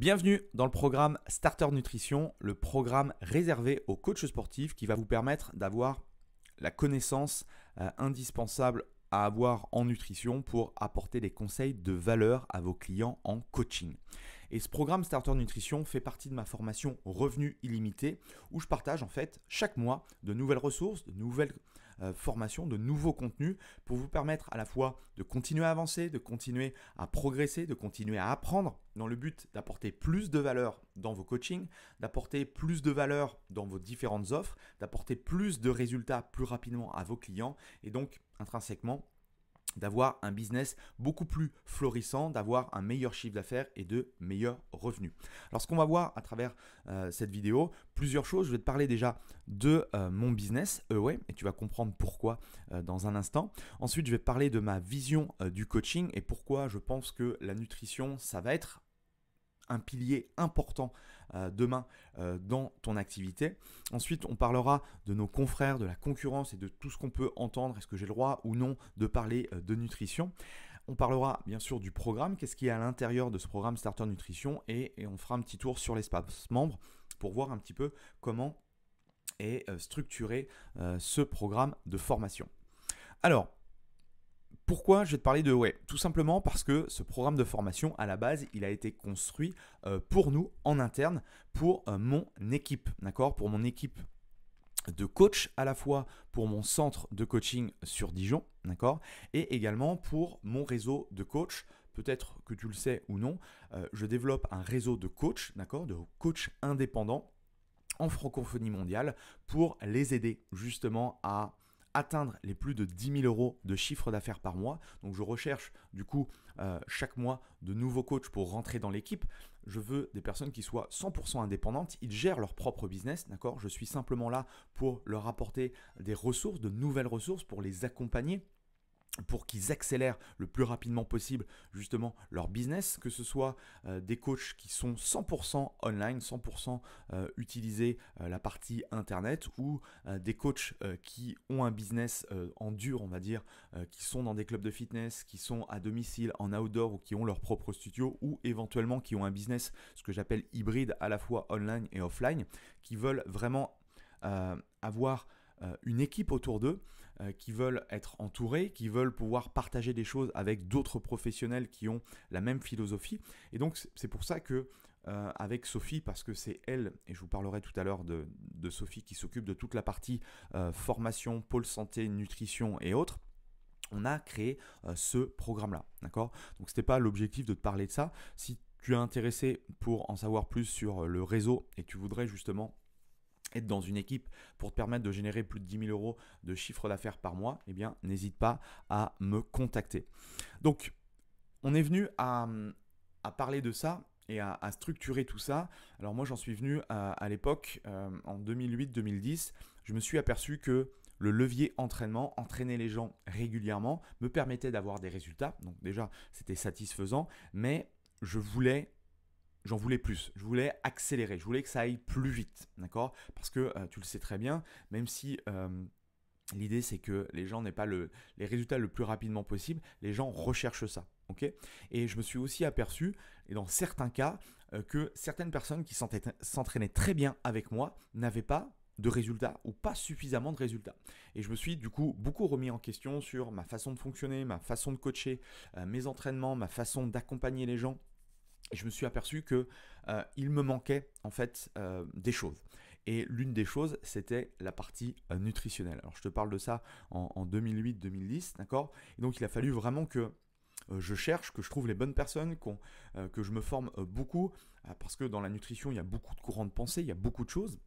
Bienvenue dans le programme Starter Nutrition, le programme réservé aux coachs sportifs qui va vous permettre d'avoir la connaissance indispensable à avoir en nutrition pour apporter des conseils de valeur à vos clients en coaching. Et ce programme Starter Nutrition fait partie de ma formation Revenu illimité où je partage en fait chaque mois de nouvelles ressources, de nouvelles formations, de nouveaux contenus pour vous permettre à la fois de continuer à avancer, de continuer à progresser, de continuer à apprendre dans le but d'apporter plus de valeur dans vos coachings, d'apporter plus de valeur dans vos différentes offres, d'apporter plus de résultats plus rapidement à vos clients et donc intrinsèquement d'avoir un business beaucoup plus florissant, d'avoir un meilleur chiffre d'affaires et de meilleurs revenus. Alors ce qu'on va voir à travers cette vidéo, plusieurs choses. Je vais te parler déjà de mon business, Away, et tu vas comprendre pourquoi dans un instant. Ensuite, je vais te parler de ma vision du coaching et pourquoi je pense que la nutrition, ça va être un pilier important demain dans ton activité. Ensuite, on parlera de nos confrères, de la concurrence et de tout ce qu'on peut entendre. Est-ce que j'ai le droit ou non de parler de nutrition? On parlera bien sûr du programme, qu'est-ce qu'il y a à l'intérieur de ce programme Starter Nutrition et on fera un petit tour sur l'espace membre pour voir un petit peu comment est structuré ce programme de formation. Alors, pourquoi je vais te parler de Away? Tout simplement parce que ce programme de formation, à la base, il a été construit pour nous, en interne, pour mon équipe, d'accord? Pour mon équipe de coach, à la fois pour mon centre de coaching sur Dijon, d'accord? Et également pour mon réseau de coach. Peut-être que tu le sais ou non, je développe un réseau de coachs, d'accord? De coachs indépendants en francophonie mondiale pour les aider justement à atteindre les plus de 10 000 euros de chiffre d'affaires par mois. Donc je recherche du coup chaque mois de nouveaux coachs pour rentrer dans l'équipe. Je veux des personnes qui soient 100% indépendantes, ils gèrent leur propre business, d'accord? Je suis simplement là pour leur apporter des ressources, de nouvelles ressources, pour les accompagner, pour qu'ils accélèrent le plus rapidement possible justement leur business, que ce soit des coachs qui sont 100% online, 100% utiliser la partie internet ou des coachs qui ont un business en dur, on va dire, qui sont dans des clubs de fitness, qui sont à domicile, en outdoor ou qui ont leur propre studio ou éventuellement qui ont un business, ce que j'appelle hybride, à la fois online et offline, qui veulent vraiment avoir une équipe autour d'eux, qui veulent être entourés, qui veulent pouvoir partager des choses avec d'autres professionnels qui ont la même philosophie. Et donc, c'est pour ça que avec Sophie, parce que c'est elle, et je vous parlerai tout à l'heure de Sophie qui s'occupe de toute la partie formation, pôle santé, nutrition et autres, on a créé ce programme-là, d'accord? Donc, ce n'était pas l'objectif de te parler de ça. Si tu es intéressé pour en savoir plus sur le réseau et tu voudrais justement être dans une équipe pour te permettre de générer plus de 10 000 euros de chiffre d'affaires par mois, eh bien, n'hésite pas à me contacter. Donc, on est venu à parler de ça et à structurer tout ça. Alors moi, j'en suis venu à l'époque, en 2008-2010, je me suis aperçu que le levier entraînement, entraîner les gens régulièrement, me permettait d'avoir des résultats. Donc déjà, c'était satisfaisant, mais j'en voulais plus, je voulais accélérer, je voulais que ça aille plus vite, d'accord? Parce que tu le sais très bien, même si l'idée c'est que les gens n'aient pas les résultats le plus rapidement possible, les gens recherchent ça, ok? Et je me suis aussi aperçu, et dans certains cas, que certaines personnes qui s'entraînaient très bien avec moi n'avaient pas de résultats ou pas suffisamment de résultats. Et je me suis du coup beaucoup remis en question sur ma façon de fonctionner, ma façon de coacher, mes entraînements, ma façon d'accompagner les gens. Et je me suis aperçu que il me manquait en fait des choses. Et l'une des choses, c'était la partie nutritionnelle. Alors je te parle de ça en 2008-2010, d'accord? Et donc il a fallu vraiment que je cherche, que je trouve les bonnes personnes, que je me forme beaucoup, parce que dans la nutrition, il y a beaucoup de courants de pensée, il y a beaucoup de choses.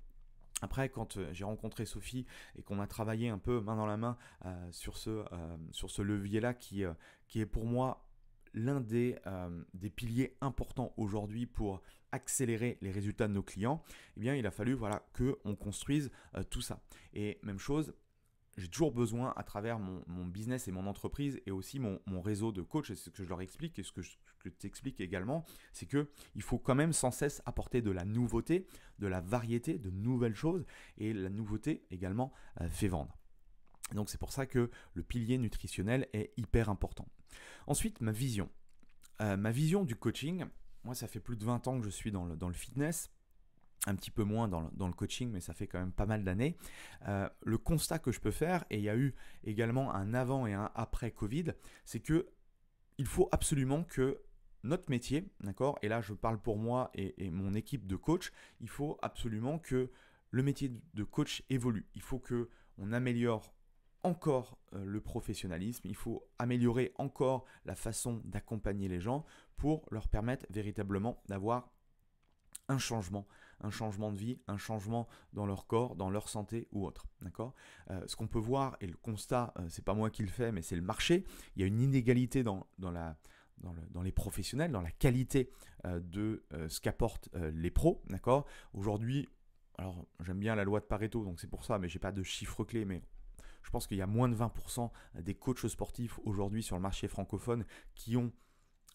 Après, quand j'ai rencontré Sophie et qu'on a travaillé un peu main dans la main sur ce levier-là qui est pour moi l'un des piliers importants aujourd'hui pour accélérer les résultats de nos clients, eh bien, il a fallu qu'on construise tout ça. Et même chose, j'ai toujours besoin à travers mon business et mon entreprise et aussi mon réseau de coachs, et ce que je leur explique et ce que je t'explique également, c'est qu'il faut quand même sans cesse apporter de la nouveauté, de la variété, de nouvelles choses, et la nouveauté également fait vendre. Donc c'est pour ça que le pilier nutritionnel est hyper important. Ensuite, ma vision. Ma vision du coaching, moi, ça fait plus de 20 ans que je suis dans le fitness. Un petit peu moins dans le coaching, mais ça fait quand même pas mal d'années. Le constat que je peux faire, et il y a eu également un avant et un après Covid, c'est que il faut absolument que notre métier, d'accord, et là je parle pour moi et mon équipe de coach, il faut absolument que le métier de coach évolue. Il faut que on améliore encore le professionnalisme, il faut améliorer encore la façon d'accompagner les gens pour leur permettre véritablement d'avoir un changement de vie, un changement dans leur corps, dans leur santé ou autre. D'accord. Ce qu'on peut voir, et le constat, c'est pas moi qui le fais, mais c'est le marché, il y a une inégalité dans les professionnels, dans la qualité de ce qu'apportent les pros. D'accord. Aujourd'hui, alors j'aime bien la loi de Pareto, donc c'est pour ça, mais j'ai pas de chiffres clés, mais je pense qu'il y a moins de 20% des coachs sportifs aujourd'hui sur le marché francophone qui ont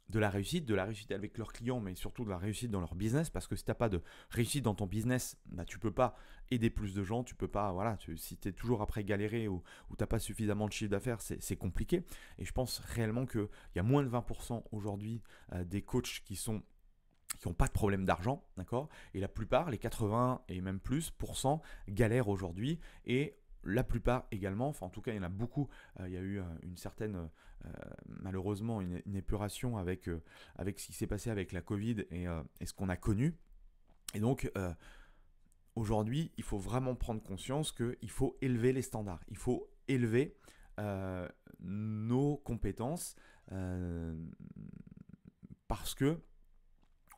de la réussite avec leurs clients, mais surtout de la réussite dans leur business, parce que si tu n'as pas de réussite dans ton business, bah, tu ne peux pas aider plus de gens, tu peux pas, voilà, si tu es toujours après galérer ou tu n'as pas suffisamment de chiffre d'affaires, c'est compliqué. Et je pense réellement qu'il y a moins de 20% aujourd'hui des coachs qui n'ont pas de problème d'argent, d'accord. Et la plupart, les 80 et même plus galèrent aujourd'hui. Et la plupart également, enfin en tout cas il y en a beaucoup, il y a eu une certaine, malheureusement une épuration avec ce qui s'est passé avec la Covid et ce qu'on a connu. Et donc aujourd'hui il faut vraiment prendre conscience qu'il faut élever les standards, il faut élever nos compétences parce que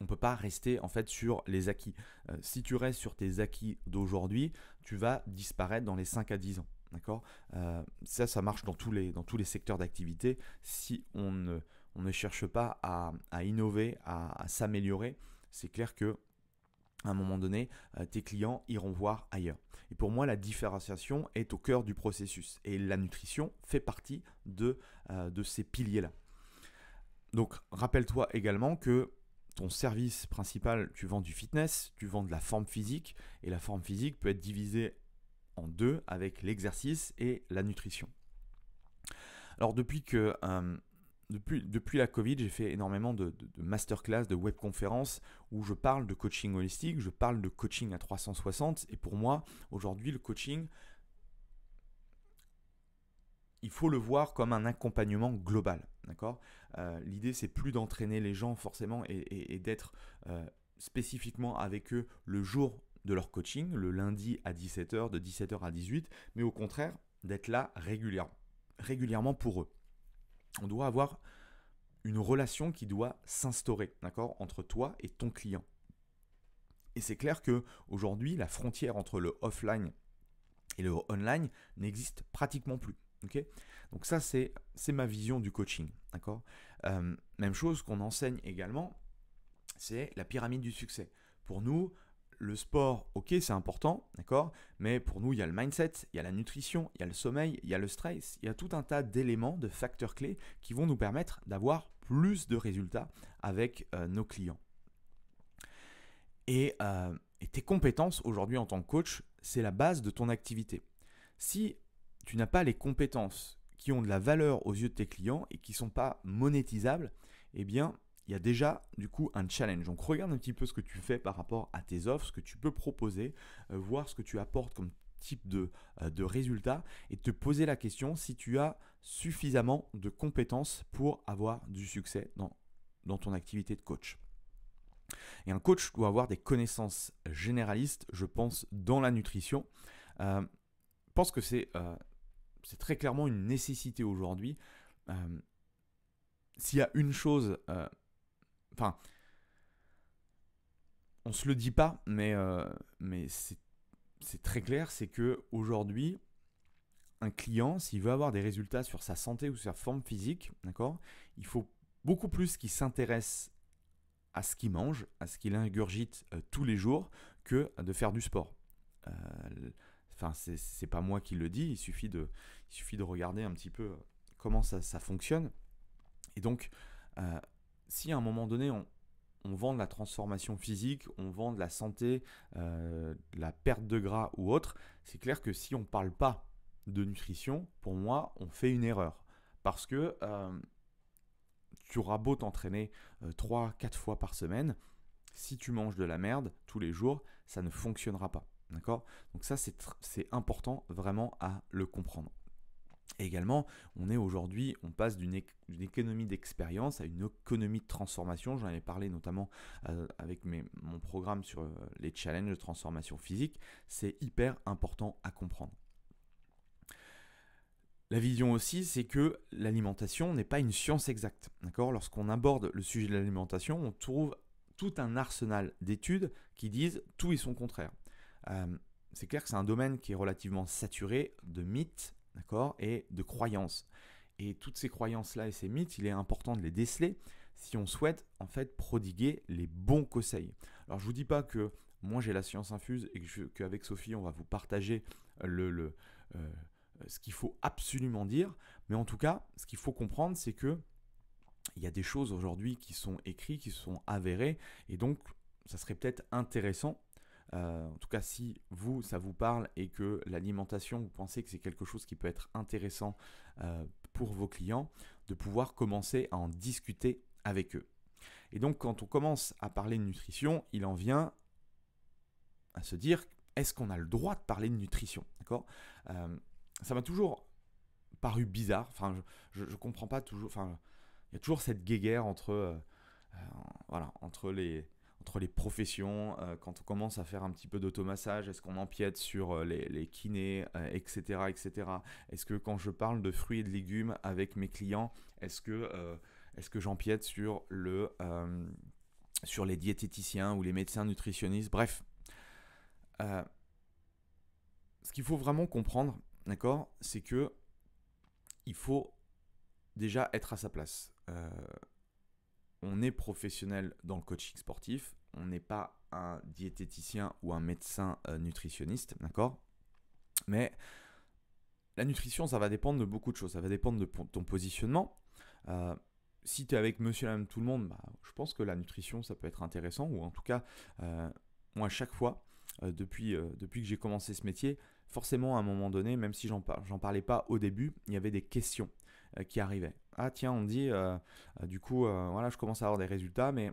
on ne peut pas rester en fait sur les acquis. Si tu restes sur tes acquis d'aujourd'hui, tu vas disparaître dans les 5 à 10 ans. D'accord. Ça marche dans tous les secteurs d'activité. Si on ne cherche pas à innover, à s'améliorer, c'est clair que à un moment donné, tes clients iront voir ailleurs. Et pour moi, la différenciation est au cœur du processus. Et la nutrition fait partie de ces piliers-là. Donc, rappelle-toi également que ton service principal, tu vends du fitness, tu vends de la forme physique, et la forme physique peut être divisée en deux avec l'exercice et la nutrition. Alors depuis la Covid, j'ai fait énormément de masterclass, de webconférences où je parle de coaching holistique, je parle de coaching à 360, et pour moi, aujourd'hui, le coaching, il faut le voir comme un accompagnement global, d'accord. L'idée, c'est plus d'entraîner les gens forcément et d'être spécifiquement avec eux le jour de leur coaching, le lundi à 17h, de 17h à 18h, mais au contraire, d'être là régulièrement pour eux. On doit avoir une relation qui doit s'instaurer, d'accord, entre toi et ton client. Et c'est clair qu'aujourd'hui, la frontière entre le offline et le online n'existe pratiquement plus. Okay. Donc ça, c'est ma vision du coaching. D'accord. Même chose qu'on enseigne également, c'est la pyramide du succès. Pour nous, le sport, ok, c'est important, d'accord, mais pour nous, il y a le mindset, il y a la nutrition, il y a le sommeil, il y a le stress, il y a tout un tas d'éléments, de facteurs clés qui vont nous permettre d'avoir plus de résultats avec nos clients. Et tes compétences aujourd'hui en tant que coach, c'est la base de ton activité. Si tu n'as pas les compétences qui ont de la valeur aux yeux de tes clients et qui ne sont pas monétisables, eh bien, il y a déjà du coup un challenge. Donc regarde un petit peu ce que tu fais par rapport à tes offres, ce que tu peux proposer, voir ce que tu apportes comme type de résultats et te poser la question si tu as suffisamment de compétences pour avoir du succès dans ton activité de coach. Et un coach doit avoir des connaissances généralistes, je pense, dans la nutrition. Je pense que c'est très clairement une nécessité aujourd'hui. S'il y a une chose, enfin, on se le dit pas, mais c'est très clair, c'est que aujourd'hui, un client, s'il veut avoir des résultats sur sa santé ou sa forme physique, d'accord, il faut beaucoup plus qu'il s'intéresse à ce qu'il mange, à ce qu'il ingurgite tous les jours, que de faire du sport. Enfin, c'est pas moi qui le dis, il suffit de regarder un petit peu comment ça fonctionne. Et donc, si à un moment donné, on vend de la transformation physique, on vend de la santé, de la perte de gras ou autre, c'est clair que si on ne parle pas de nutrition, pour moi, on fait une erreur. Parce que tu auras beau t'entraîner 3-4 fois par semaine, si tu manges de la merde tous les jours, ça ne fonctionnera pas. D'accord? Donc ça, c'est important vraiment à le comprendre. Et également, on passe d'une économie d'expérience à une économie de transformation. J'en avais parlé notamment avec mon programme sur les challenges de transformation physique. C'est hyper important à comprendre. La vision aussi, c'est que l'alimentation n'est pas une science exacte. D'accord ? Lorsqu'on aborde le sujet de l'alimentation, on trouve tout un arsenal d'études qui disent tout et son contraire. C'est clair que c'est un domaine qui est relativement saturé de mythes, d'accord, et de croyances. Et toutes ces croyances-là et ces mythes, il est important de les déceler si on souhaite en fait prodiguer les bons conseils. Alors je ne vous dis pas que moi j'ai la science infuse et qu'avec Sophie on va vous partager ce qu'il faut absolument dire, mais en tout cas ce qu'il faut comprendre c'est que il y a des choses aujourd'hui qui sont écrites, qui sont avérées, et donc ça serait peut-être intéressant, en tout cas si ça vous parle et que l'alimentation, vous pensez que c'est quelque chose qui peut être intéressant pour vos clients, de pouvoir commencer à en discuter avec eux. Et donc quand on commence à parler de nutrition, il en vient à se dire, est-ce qu'on a le droit de parler de nutrition, d'accord ? Ça m'a toujours paru bizarre, enfin je ne comprends pas toujours, enfin il y a toujours cette guéguerre entre les professions, quand on commence à faire un petit peu d'automassage, est-ce qu'on empiète sur les kinés, etc., etc. Est-ce que quand je parle de fruits et de légumes avec mes clients, est-ce que j'empiète sur les diététiciens ou les médecins nutritionnistes ? Bref, ce qu'il faut vraiment comprendre, d'accord, c'est que il faut déjà être à sa place. On est professionnel dans le coaching sportif, on n'est pas un diététicien ou un médecin nutritionniste, d'accord ? Mais la nutrition, ça va dépendre de beaucoup de choses, ça va dépendre de ton positionnement. Si tu es avec monsieur et madame tout le monde, je pense que la nutrition, ça peut être intéressant, ou en tout cas, moi, à chaque fois, depuis que j'ai commencé ce métier, forcément, à un moment donné, même si j'en parlais pas au début, il y avait des questions qui arrivaient. Ah tiens, on me dit, du coup, voilà, je commence à avoir des résultats, mais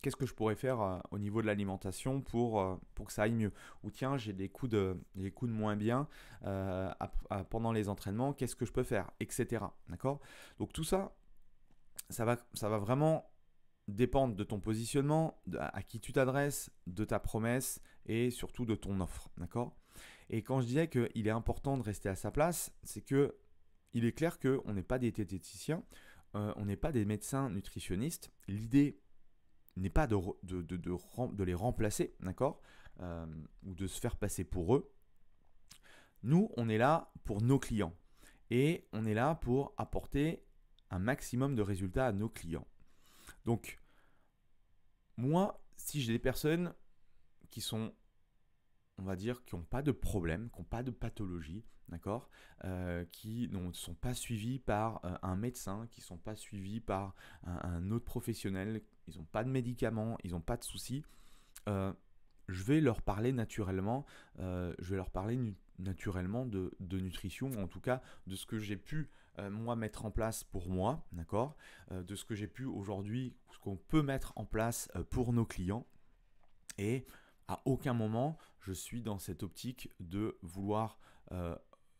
qu'est-ce que je pourrais faire au niveau de l'alimentation pour que ça aille mieux ? Ou tiens, j'ai des coups de moins bien pendant les entraînements, qu'est-ce que je peux faire ? Etc. D'accord ? Donc tout ça, ça va vraiment dépendre de ton positionnement, à qui tu t'adresses, de ta promesse et surtout de ton offre. D'accord ? Et quand je disais qu'il est important de rester à sa place, c'est que il est clair qu'on n'est pas des diététiciens, on n'est pas des médecins nutritionnistes. L'idée n'est pas de les remplacer, d'accord, ou de se faire passer pour eux. Nous, on est là pour nos clients et on est là pour apporter un maximum de résultats à nos clients. Donc, moi, si j'ai des personnes qui sont, on va dire, qui n'ont pas de problème, qui n'ont pas de pathologie, d'accord, qui ne sont pas suivis par un médecin, qui ne sont pas suivis par un autre professionnel, ils n'ont pas de médicaments, ils n'ont pas de soucis, je vais leur parler naturellement, de nutrition, ou en tout cas de ce que j'ai pu moi mettre en place pour moi, d'accord, de ce que j'ai pu aujourd'hui, ce qu'on peut mettre en place pour nos clients. Et à aucun moment je suis dans cette optique de vouloir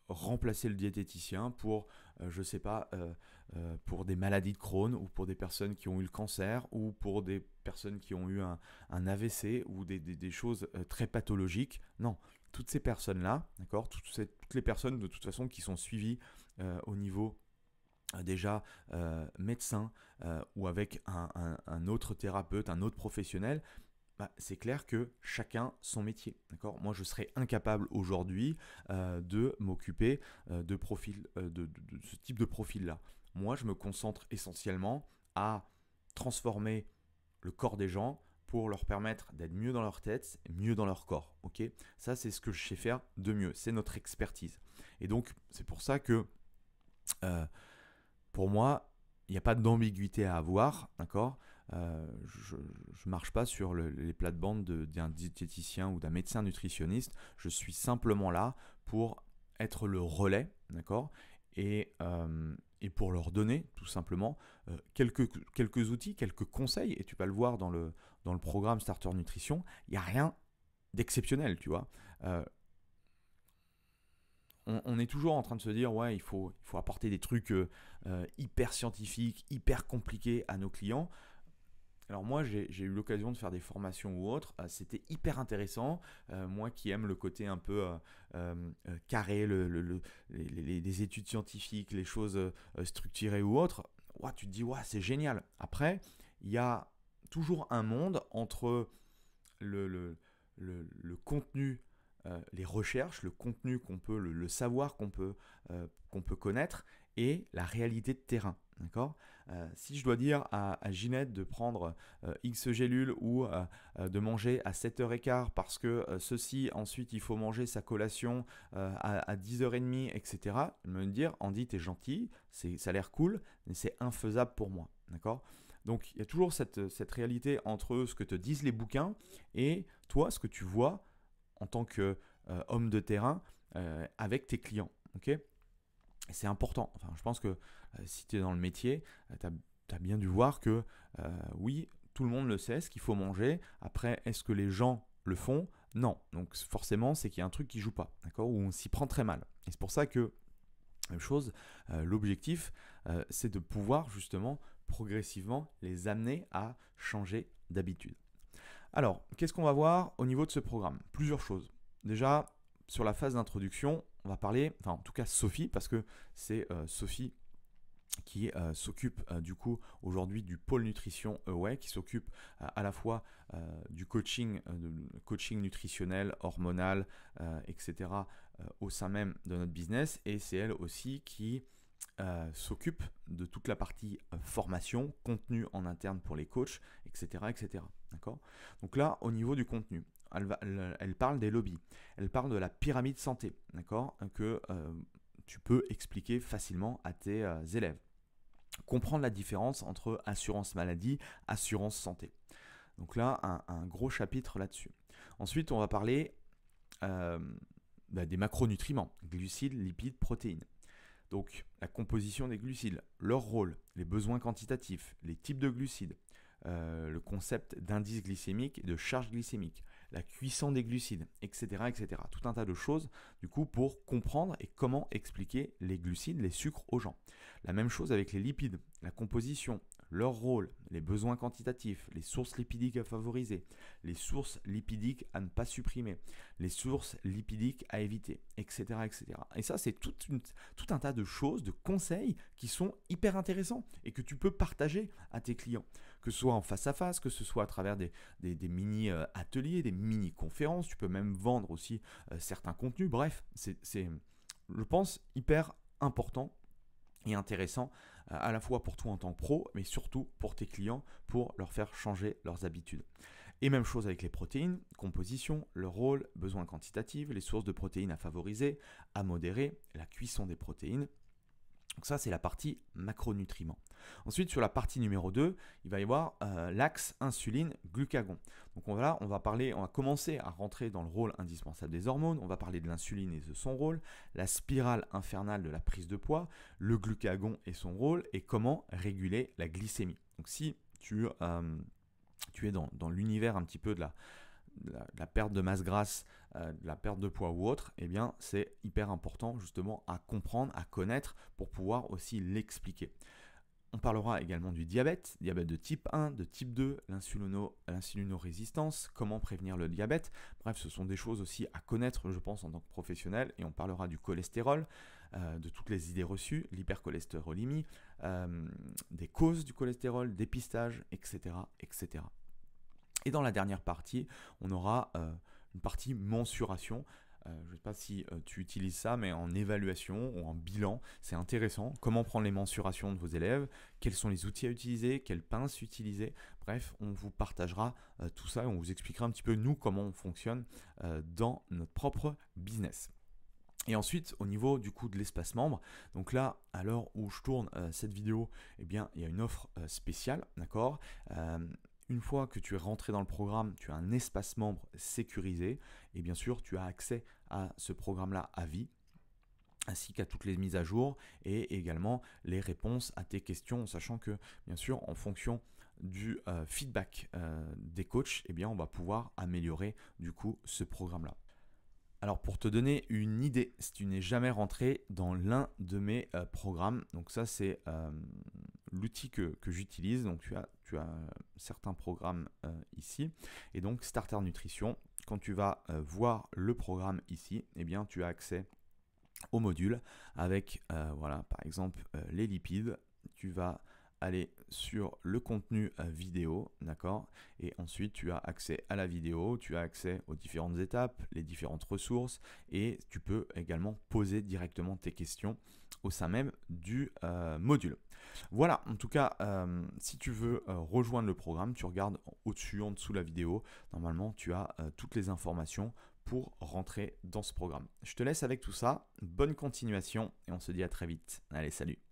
remplacer le diététicien pour, je sais pas, pour des maladies de Crohn, ou pour des personnes qui ont eu le cancer, ou pour des personnes qui ont eu un AVC, ou des choses très pathologiques. Non, toutes ces personnes-là, d'accord, toutes les personnes de toute façon qui sont suivies au niveau déjà médecin ou avec un autre thérapeute, un autre professionnel, c'est clair que chacun son métier. D'accord ? Moi, je serais incapable aujourd'hui de m'occuper de ce type de profil-là. Moi, je me concentre essentiellement à transformer le corps des gens pour leur permettre d'être mieux dans leur tête, mieux dans leur corps. Okay ? Ça, c'est ce que je sais faire de mieux. C'est notre expertise. Et donc, c'est pour ça que pour moi, il n'y a pas d'ambiguïté à avoir. D'accord ? Je ne marche pas sur les plates-bandes d'un diététicien ou d'un médecin nutritionniste. Je suis simplement là pour être le relais, d'accord, et et pour leur donner tout simplement quelques outils, quelques conseils, et tu vas le voir dans le programme Starter Nutrition, il n'y a rien d'exceptionnel, tu vois. On est toujours en train de se dire, ouais, il faut apporter des trucs hyper scientifiques, hyper compliqués à nos clients. Alors moi, j'ai eu l'occasion de faire des formations ou autres, c'était hyper intéressant. Moi qui aime le côté un peu carré, les études scientifiques, les choses structurées ou autres, ouais, tu te dis, ouais, c'est génial. Après, il y a toujours un monde entre le contenu, les recherches, le contenu qu'on peut, le savoir qu'on peut connaître et la réalité de terrain. D'accord ? Si je dois dire à Ginette de prendre X gélules ou de manger à 7h15 parce que ceci, ensuite il faut manger sa collation à 10h30, etc. Me dire, Andy, t'es gentil, ça a l'air cool, mais c'est infaisable pour moi. D'accord ? Donc il y a toujours cette réalité entre ce que te disent les bouquins et toi, ce que tu vois en tant qu'homme de terrain avec tes clients. Okay ? Et c'est important. Enfin, je pense que si tu es dans le métier, tu as bien dû voir que oui, tout le monde le sait, ce qu'il faut manger. Après, est-ce que les gens le font ? Non. Donc forcément, c'est qu'il y a un truc qui ne joue pas, d'accord ? Ou on s'y prend très mal. Et c'est pour ça que, même chose, l'objectif, c'est de pouvoir justement progressivement les amener à changer d'habitude. Alors, qu'est-ce qu'on va voir au niveau de ce programme ? Plusieurs choses. Déjà, sur la phase d'introduction, on va parler, enfin en tout cas Sophie, parce que c'est Sophie qui s'occupe du coup aujourd'hui du pôle nutrition Away, qui s'occupe à la fois du coaching nutritionnel, hormonal, etc. Au sein même de notre business, et c'est elle aussi qui s'occupe de toute la partie formation, contenu en interne pour les coachs, etc. etc. D'accord ? Donc là, au niveau du contenu, elle parle des lobbies, elle parle de la pyramide santé, d'accord, que tu peux expliquer facilement à tes élèves. Comprendre la différence entre assurance maladie, assurance santé. Donc là, un gros chapitre là-dessus. Ensuite, on va parler des macronutriments, glucides, lipides, protéines. Donc la composition des glucides, leur rôle, les besoins quantitatifs, les types de glucides, le concept d'indice glycémique et de charge glycémique, la cuisson des glucides, etc., etc. Tout un tas de choses, du coup, pour comprendre et comment expliquer les glucides, les sucres aux gens. La même chose avec les lipides, la composition, leur rôle, les besoins quantitatifs, les sources lipidiques à favoriser, les sources lipidiques à ne pas supprimer, les sources lipidiques à éviter, etc. etc. Et ça, c'est tout un tas de choses, de conseils qui sont hyper intéressants et que tu peux partager à tes clients, que ce soit en face à face, que ce soit à travers des mini-ateliers, des mini-conférences. Tu peux même vendre aussi certains contenus. Bref, c'est, je pense, hyper important et intéressant à la fois pour toi en tant que pro, mais surtout pour tes clients, pour leur faire changer leurs habitudes. Et même chose avec les protéines, composition, leur rôle, besoins quantitatifs, les sources de protéines à favoriser, à modérer, la cuisson des protéines. Donc ça, c'est la partie macronutriments. Ensuite, sur la partie numéro 2, il va y avoir l'axe insuline-glucagon. Donc on va commencer à rentrer dans le rôle indispensable des hormones, on va parler de l'insuline et de son rôle, la spirale infernale de la prise de poids, le glucagon et son rôle, et comment réguler la glycémie. Donc si tu es dans l'univers un petit peu de la perte de masse grasse, de la perte de poids ou autre, eh bien c'est hyper important justement à comprendre, à connaître pour pouvoir aussi l'expliquer. On parlera également du diabète de type 1, de type 2, l'insulinorésistance, comment prévenir le diabète. Bref, ce sont des choses aussi à connaître, je pense, en tant que professionnel. Et on parlera du cholestérol, de toutes les idées reçues, l'hypercholestérolémie, des causes du cholestérol, dépistage, etc., etc. Et dans la dernière partie, on aura une partie mensuration. Je ne sais pas si tu utilises ça, mais en évaluation ou en bilan, c'est intéressant. Comment prendre les mensurations de vos élèves, quels sont les outils à utiliser, quelles pinces utiliser. Bref, on vous partagera tout ça et on vous expliquera un petit peu nous comment on fonctionne dans notre propre business. Et ensuite, au niveau du coup de l'espace membre, donc là, à l'heure où je tourne cette vidéo, eh bien, il y a une offre spéciale, d'accord ? Une fois que tu es rentré dans le programme, tu as un espace membre sécurisé et bien sûr, tu as accès à ce programme-là à vie ainsi qu'à toutes les mises à jour et également les réponses à tes questions, sachant que bien sûr en fonction du feedback des coachs, eh bien, on va pouvoir améliorer du coup ce programme-là. Alors pour te donner une idée, si tu n'es jamais rentré dans l'un de mes programmes, donc ça c'est l'outil que j'utilise, donc tu as certains programmes ici, et donc Starter Nutrition, quand tu vas voir le programme ici, eh bien tu as accès au module avec voilà, par exemple les lipides. Tu vas aller sur le contenu vidéo, d'accord, et ensuite tu as accès à la vidéo, tu as accès aux différentes étapes, les différentes ressources, et tu peux également poser directement tes questions au sein même du module. Voilà, en tout cas, si tu veux rejoindre le programme, tu regardes au-dessus, en dessous de la vidéo, normalement tu as toutes les informations pour rentrer dans ce programme. Je te laisse avec tout ça, bonne continuation et on se dit à très vite. Allez, salut!